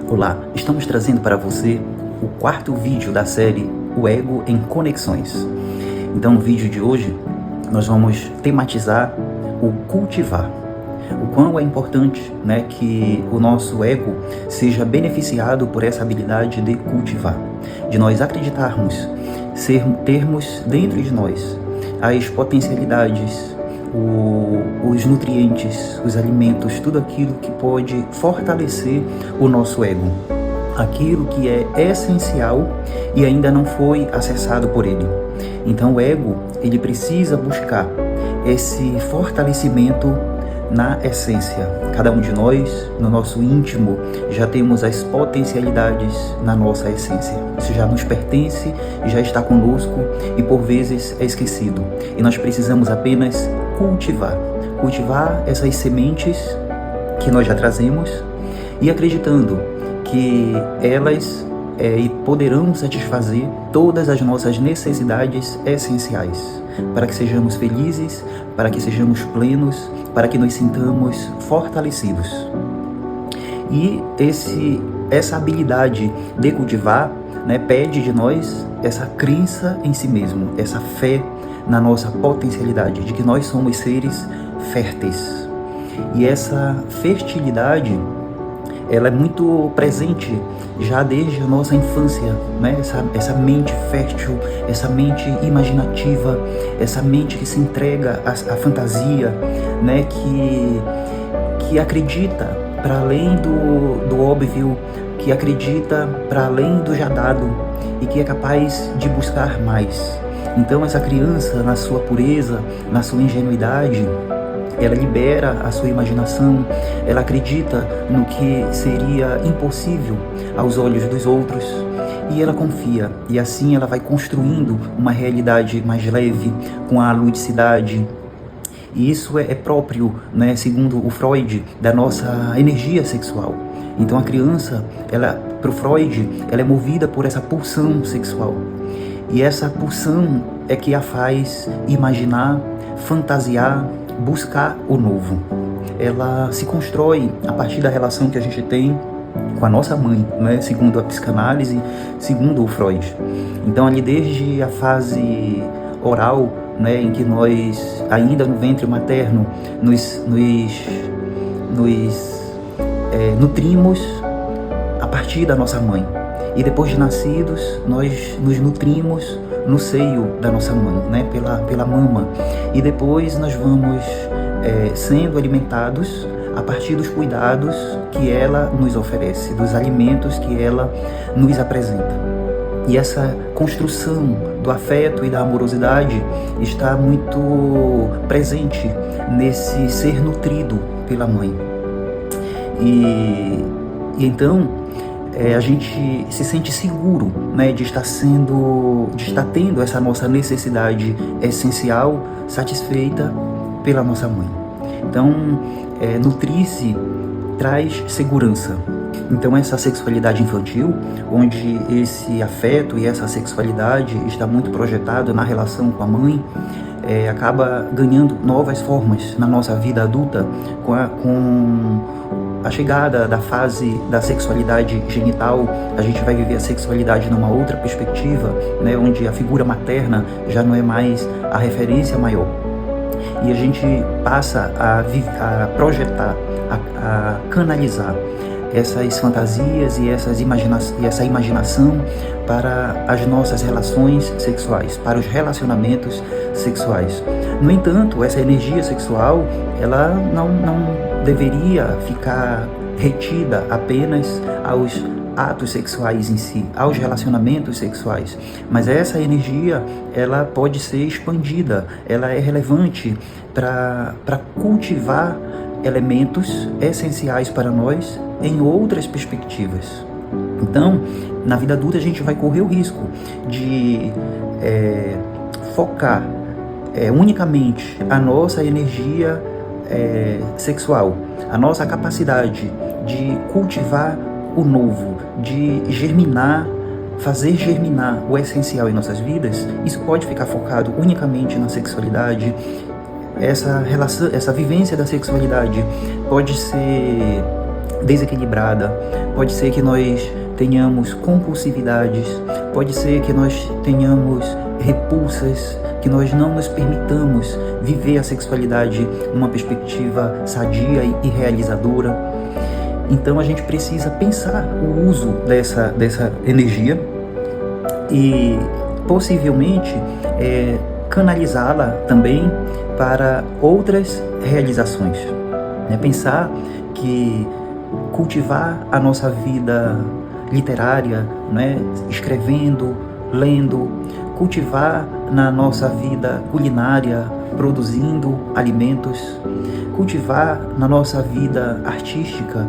Olá, estamos trazendo para você o quarto vídeo da série O Ego em Conexões. Então, no vídeo de hoje, nós vamos tematizar o cultivar. O quão é importante, que o nosso ego seja beneficiado por essa habilidade de cultivar, de nós acreditarmos, termos dentro de nós as potencialidades, os nutrientes, os alimentos, tudo aquilo que pode fortalecer o nosso ego, aquilo que é essencial e ainda não foi acessado por ele. Então o ego, ele precisa buscar esse fortalecimento na essência. Cada um de nós, no nosso íntimo, já temos as potencialidades na nossa essência. Isso já nos pertence, já está conosco e por vezes é esquecido. E nós precisamos apenas cultivar essas sementes que nós já trazemos e acreditando que elas poderão satisfazer todas as nossas necessidades essenciais, para que sejamos felizes, para que sejamos plenos, para que nos sintamos fortalecidos. E essa habilidade de cultivar, pede de nós essa crença em si mesmo, essa fé na nossa potencialidade, de que nós somos seres férteis. E essa fertilidade, ela é muito presente já desde a nossa infância, essa mente fértil, essa mente imaginativa, essa mente que se entrega à fantasia, que acredita para além do óbvio, que acredita para além do já dado e que é capaz de buscar mais. Então essa criança, na sua pureza, na sua ingenuidade, ela libera a sua imaginação, ela acredita no que seria impossível aos olhos dos outros e ela confia. E assim ela vai construindo uma realidade mais leve, com a ludicidade. E isso é próprio, segundo o Freud, da nossa energia sexual. Então a criança, para o Freud, ela é movida por essa pulsão sexual. E essa pulsão é que a faz imaginar, fantasiar, buscar o novo. Ela se constrói a partir da relação que a gente tem com a nossa mãe, segundo a psicanálise, segundo o Freud. Então ali desde a fase oral, em que nós, ainda no ventre materno, nos nutrimos a partir da nossa mãe. E depois de nascidos, nós nos nutrimos no seio da nossa mãe, pela mama. E depois nós vamos sendo alimentados a partir dos cuidados que ela nos oferece, dos alimentos que ela nos apresenta. E essa construção do afeto e da amorosidade está muito presente nesse ser nutrido pela mãe. E então a gente se sente seguro, de estar tendo essa nossa necessidade essencial satisfeita pela nossa mãe. Então, nutrir-se traz segurança. Então, essa sexualidade infantil, onde esse afeto e essa sexualidade está muito projetado na relação com a mãe, acaba ganhando novas formas na nossa vida adulta com a chegada da fase da sexualidade genital. A gente vai viver a sexualidade numa outra perspectiva, onde a figura materna já não é mais a referência maior. E a gente passa a projetar, a canalizar essas fantasias e essa imaginação para as nossas relações sexuais, para os relacionamentos sexuais. No entanto, essa energia sexual, ela não deveria ficar retida apenas aos atos sexuais em si, aos relacionamentos sexuais, mas essa energia, ela pode ser expandida, ela é relevante para cultivar elementos essenciais para nós em outras perspectivas. Então, na vida adulta a gente vai correr o risco de focar unicamente a nossa energia sexual, a nossa capacidade de cultivar o novo, de germinar, fazer germinar o essencial em nossas vidas. Isso pode ficar focado unicamente na sexualidade. Essa relação, essa vivência da sexualidade pode ser desequilibrada, pode ser que nós tenhamos compulsividades, pode ser que nós tenhamos repulsas, que nós não nos permitamos viver a sexualidade numa perspectiva sadia e realizadora. Então a gente precisa pensar o uso dessa energia e possivelmente canalizá-la também para outras realizações. Pensar que cultivar a nossa vida literária, escrevendo, lendo, cultivar na nossa vida culinária, produzindo alimentos, cultivar na nossa vida artística,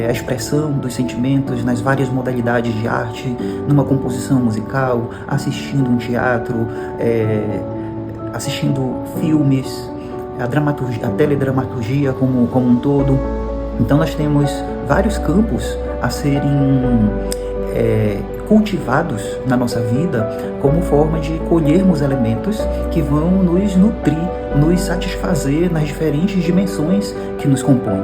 a expressão dos sentimentos nas várias modalidades de arte, numa composição musical, assistindo um teatro, assistindo filmes, a teledramaturgia como um todo. Então nós temos vários campos a serem cultivados na nossa vida como forma de colhermos elementos que vão nos nutrir, nos satisfazer nas diferentes dimensões que nos compõem.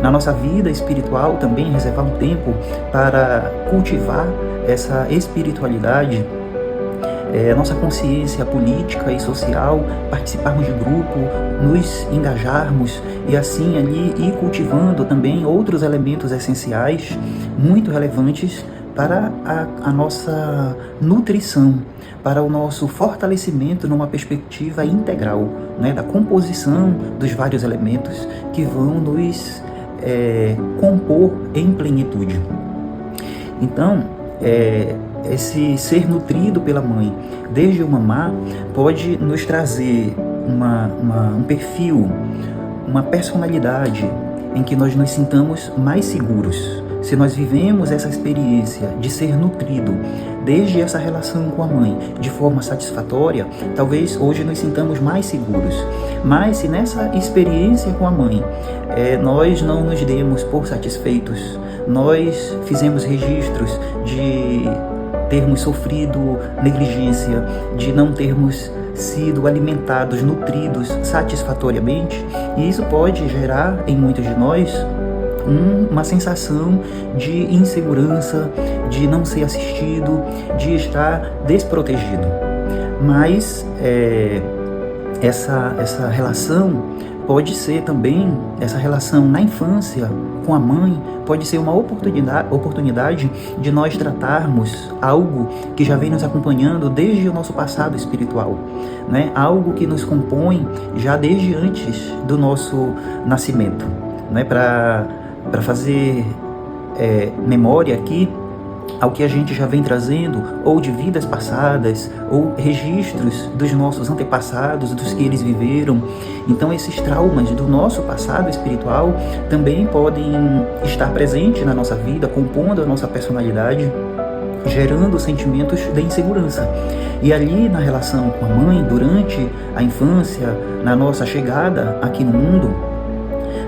Na nossa vida espiritual também reservar um tempo para cultivar essa espiritualidade, nossa consciência política e social, participarmos de grupo, nos engajarmos e assim ali ir cultivando também outros elementos essenciais muito relevantes para a nossa nutrição, para o nosso fortalecimento numa perspectiva integral, da composição dos vários elementos que vão nos compor em plenitude. Então, esse ser nutrido pela mãe desde o mamar pode nos trazer um perfil, uma personalidade em que nós nos sintamos mais seguros. Se nós vivemos essa experiência de ser nutrido desde essa relação com a mãe de forma satisfatória, talvez hoje nos sintamos mais seguros. Mas se nessa experiência com a mãe nós não nos demos por satisfeitos, nós fizemos registros de termos sofrido negligência, de não termos sido alimentados, nutridos satisfatoriamente, e isso pode gerar em muitos de nós uma sensação de insegurança, de não ser assistido, de estar desprotegido. Mas essa relação pode ser também, essa relação na infância com a mãe, pode ser uma oportunidade de nós tratarmos algo que já vem nos acompanhando desde o nosso passado espiritual, algo que nos compõe já desde antes do nosso nascimento, para fazer memória aqui ao que a gente já vem trazendo, ou de vidas passadas, ou registros dos nossos antepassados, dos que eles viveram. Então esses traumas do nosso passado espiritual também podem estar presentes na nossa vida, compondo a nossa personalidade, gerando sentimentos de insegurança. E ali na relação com a mãe, durante a infância, na nossa chegada aqui no mundo,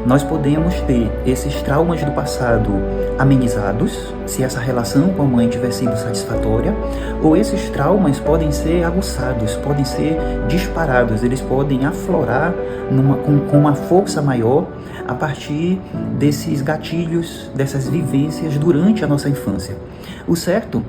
nós podemos ter esses traumas do passado amenizados, se essa relação com a mãe tiver sido satisfatória, ou esses traumas podem ser aguçados, podem ser disparados, eles podem aflorar com uma força maior a partir desses gatilhos, dessas vivências durante a nossa infância. O certo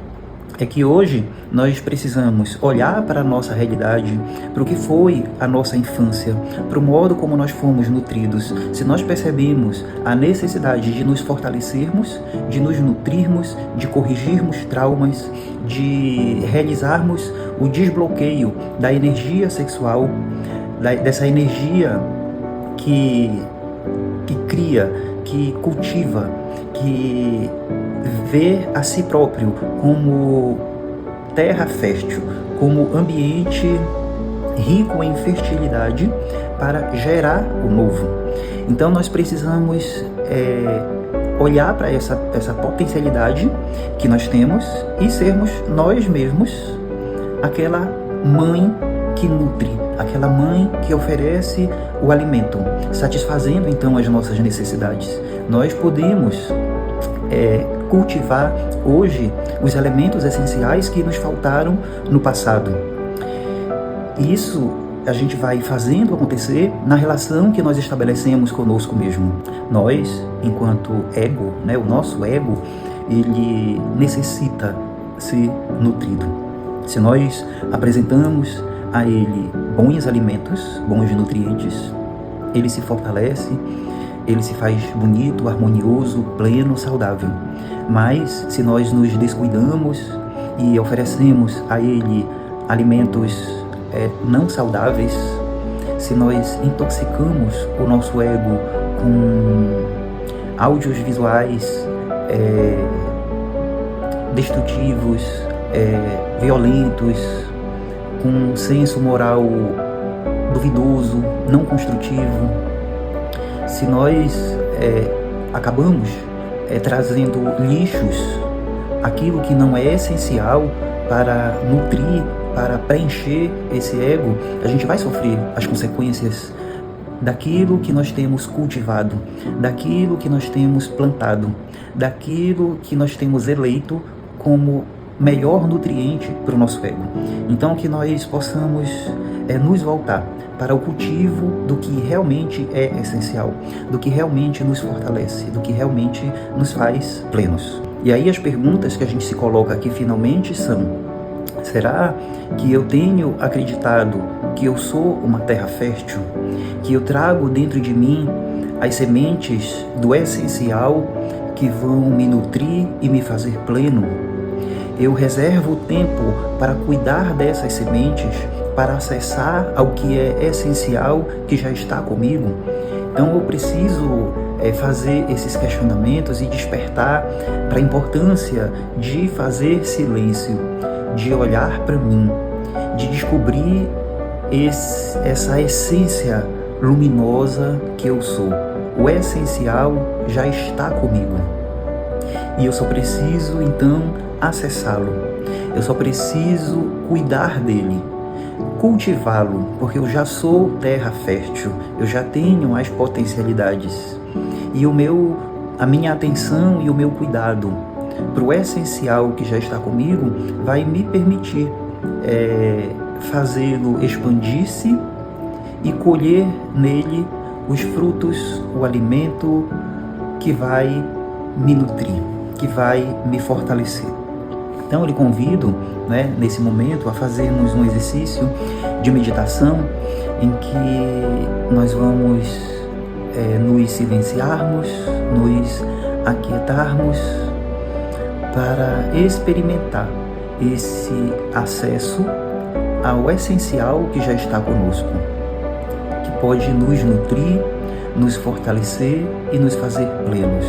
é que hoje nós precisamos olhar para a nossa realidade, para o que foi a nossa infância, para o modo como nós fomos nutridos. Se nós percebemos a necessidade de nos fortalecermos, de nos nutrirmos, de corrigirmos traumas, de realizarmos o desbloqueio da energia sexual, dessa energia que cria, que cultiva, que vê a si próprio como terra fértil, como ambiente rico em fertilidade para gerar o novo. Então nós precisamos olhar para essa potencialidade que nós temos e sermos nós mesmos aquela mãe que nutre, aquela mãe que oferece o alimento, satisfazendo então as nossas necessidades. Nós podemos cultivar hoje os elementos essenciais que nos faltaram no passado. Isso a gente vai fazendo acontecer na relação que nós estabelecemos conosco mesmo. Nós, enquanto ego, né, o nosso ego, ele necessita ser nutrido. Se nós apresentamos a ele bons alimentos, bons nutrientes, ele se fortalece, ele se faz bonito, harmonioso, pleno, saudável. Mas se nós nos descuidamos e oferecemos a ele alimentos não saudáveis, se nós intoxicamos o nosso ego com áudios visuais destrutivos, violentos, com um senso moral duvidoso, não construtivo, se nós acabamos trazendo lixos, aquilo que não é essencial para nutrir, para preencher esse ego, a gente vai sofrer as consequências daquilo que nós temos cultivado, daquilo que nós temos plantado, daquilo que nós temos eleito como melhor nutriente para o nosso ego. Então, que nós possamos nos voltar para o cultivo do que realmente é essencial, do que realmente nos fortalece, do que realmente nos faz plenos. E aí as perguntas que a gente se coloca aqui finalmente são: será que eu tenho acreditado que eu sou uma terra fértil, que eu trago dentro de mim as sementes do essencial que vão me nutrir e me fazer pleno? Eu reservo o tempo para cuidar dessas sementes, para acessar ao que é essencial, que já está comigo? Então eu preciso fazer esses questionamentos e despertar para a importância de fazer silêncio, de olhar para mim, de descobrir essa essência luminosa que eu sou. O essencial já está comigo. E eu só preciso, então, acessá-lo. Eu só preciso cuidar dele, cultivá-lo, porque eu já sou terra fértil, eu já tenho as potencialidades. E a minha atenção e o meu cuidado para o essencial que já está comigo vai me permitir fazê-lo expandir-se e colher nele os frutos, o alimento que vai me nutrir, que vai me fortalecer. Então eu lhe convido, nesse momento, a fazermos um exercício de meditação em que nós vamos nos silenciarmos, nos aquietarmos para experimentar esse acesso ao essencial que já está conosco, que pode nos nutrir, nos fortalecer e nos fazer plenos.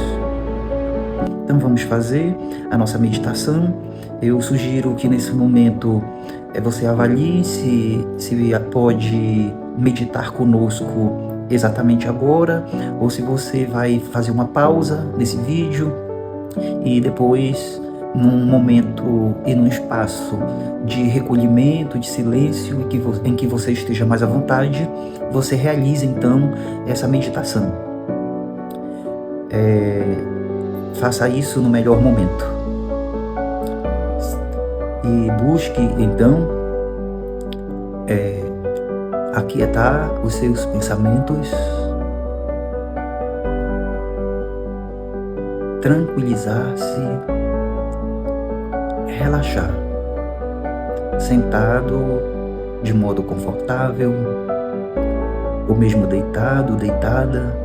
Então vamos fazer a nossa meditação. Eu sugiro que nesse momento você avalie se pode meditar conosco exatamente agora, ou se você vai fazer uma pausa nesse vídeo e depois, num momento e num espaço de recolhimento, de silêncio, em que você esteja mais à vontade, você realize então essa meditação. Faça isso no melhor momento. E busque então aquietar os seus pensamentos, tranquilizar-se, relaxar, sentado de modo confortável, ou mesmo deitado, deitada.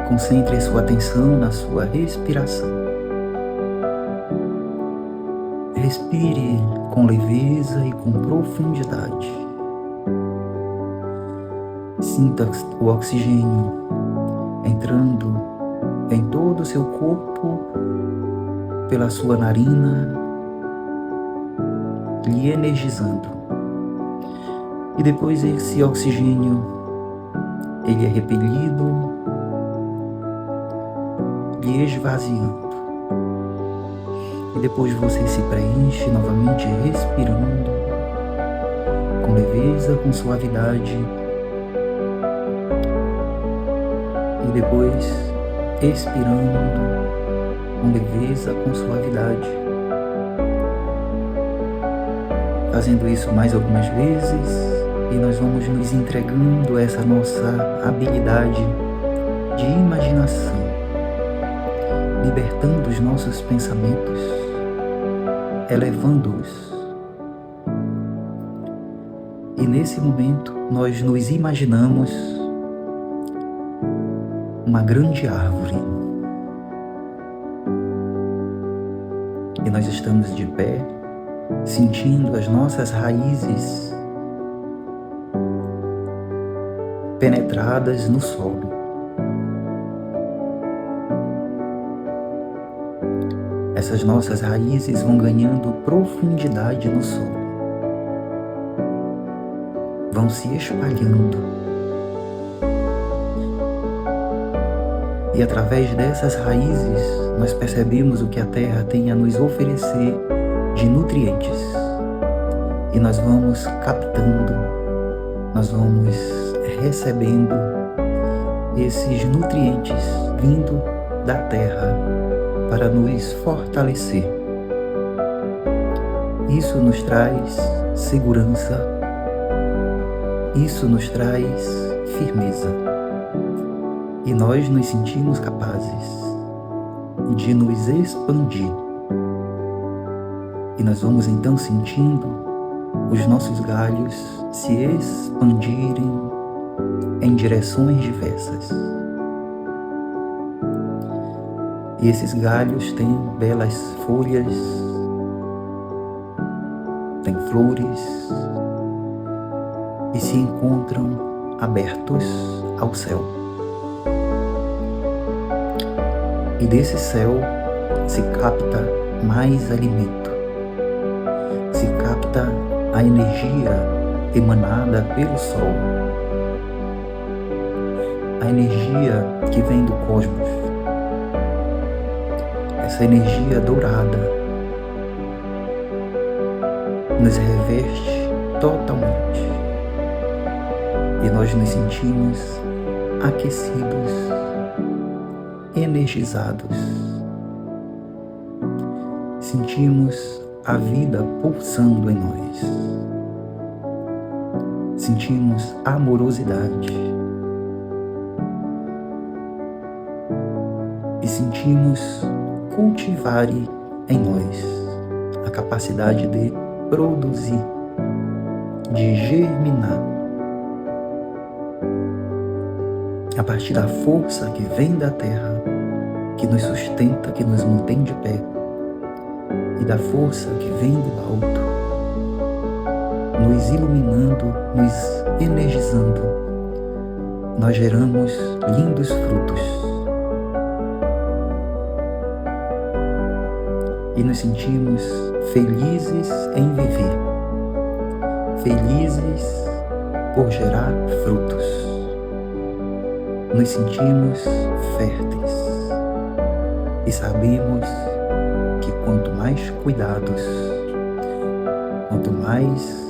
Concentre a sua atenção na sua respiração. Respire com leveza e com profundidade. Sinta o oxigênio entrando em todo o seu corpo pela sua narina, lhe energizando. E depois esse oxigênio, ele é repelido, lhe esvaziando. E depois você se preenche novamente respirando com leveza, com suavidade. E depois expirando com leveza, com suavidade. Fazendo isso mais algumas vezes, E nós vamos nos entregando a essa nossa habilidade de imaginação, libertando os nossos pensamentos, elevando-os. E nesse momento nós nos imaginamos uma grande árvore. E nós estamos de pé, sentindo as nossas raízes penetradas no solo. Essas nossas raízes vão ganhando profundidade no solo, vão se espalhando. E através dessas raízes, nós percebemos o que a terra tem a nos oferecer de nutrientes. E nós vamos captando, nós vamos recebendo esses nutrientes vindo da terra para nos fortalecer. Isso nos traz segurança, isso nos traz firmeza. E nós nos sentimos capazes de nos expandir. E nós vamos então sentindo os nossos galhos se expandirem em direções diversas. E esses galhos têm belas folhas, têm flores e se encontram abertos ao céu. E desse céu se capta mais alimento, se capta a energia emanada pelo sol, a energia que vem do cosmos, essa energia dourada nos reveste totalmente e nós nos sentimos aquecidos, energizados. Sentimos a vida pulsando em nós. Sentimos amorosidade. E sentimos cultivar em nós a capacidade de produzir, de germinar. A partir da força que vem da terra, que nos sustenta, que nos mantém de pé, e da força que vem do alto, nos iluminando, nos energizando, nós geramos lindos frutos. E nos sentimos felizes em viver, felizes por gerar frutos. Nos sentimos férteis e sabemos que quanto mais cuidados, quanto mais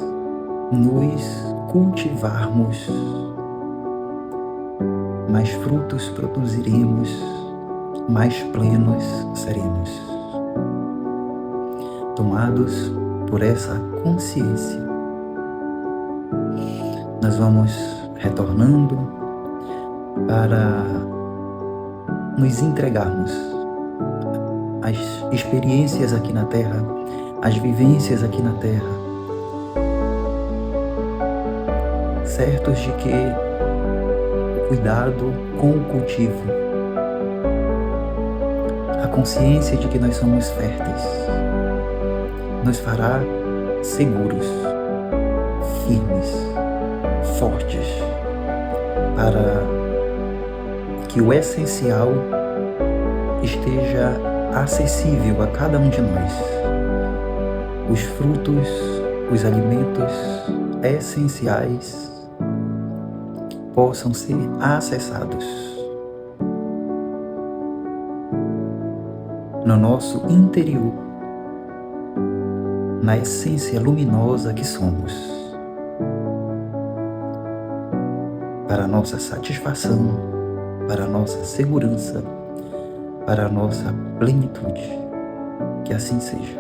nos cultivarmos, mais frutos produziremos, mais plenos seremos. Tomados por essa consciência, nós vamos retornando para nos entregarmos às experiências aqui na Terra, às vivências aqui na Terra, certos de que o cuidado com o cultivo, a consciência de que nós somos férteis, nos fará seguros, firmes, fortes, para que o essencial esteja acessível a cada um de nós. Os frutos, os alimentos essenciais possam ser acessados no nosso interior, na essência luminosa que somos, para a nossa satisfação, para a nossa segurança, para a nossa plenitude. Que assim seja.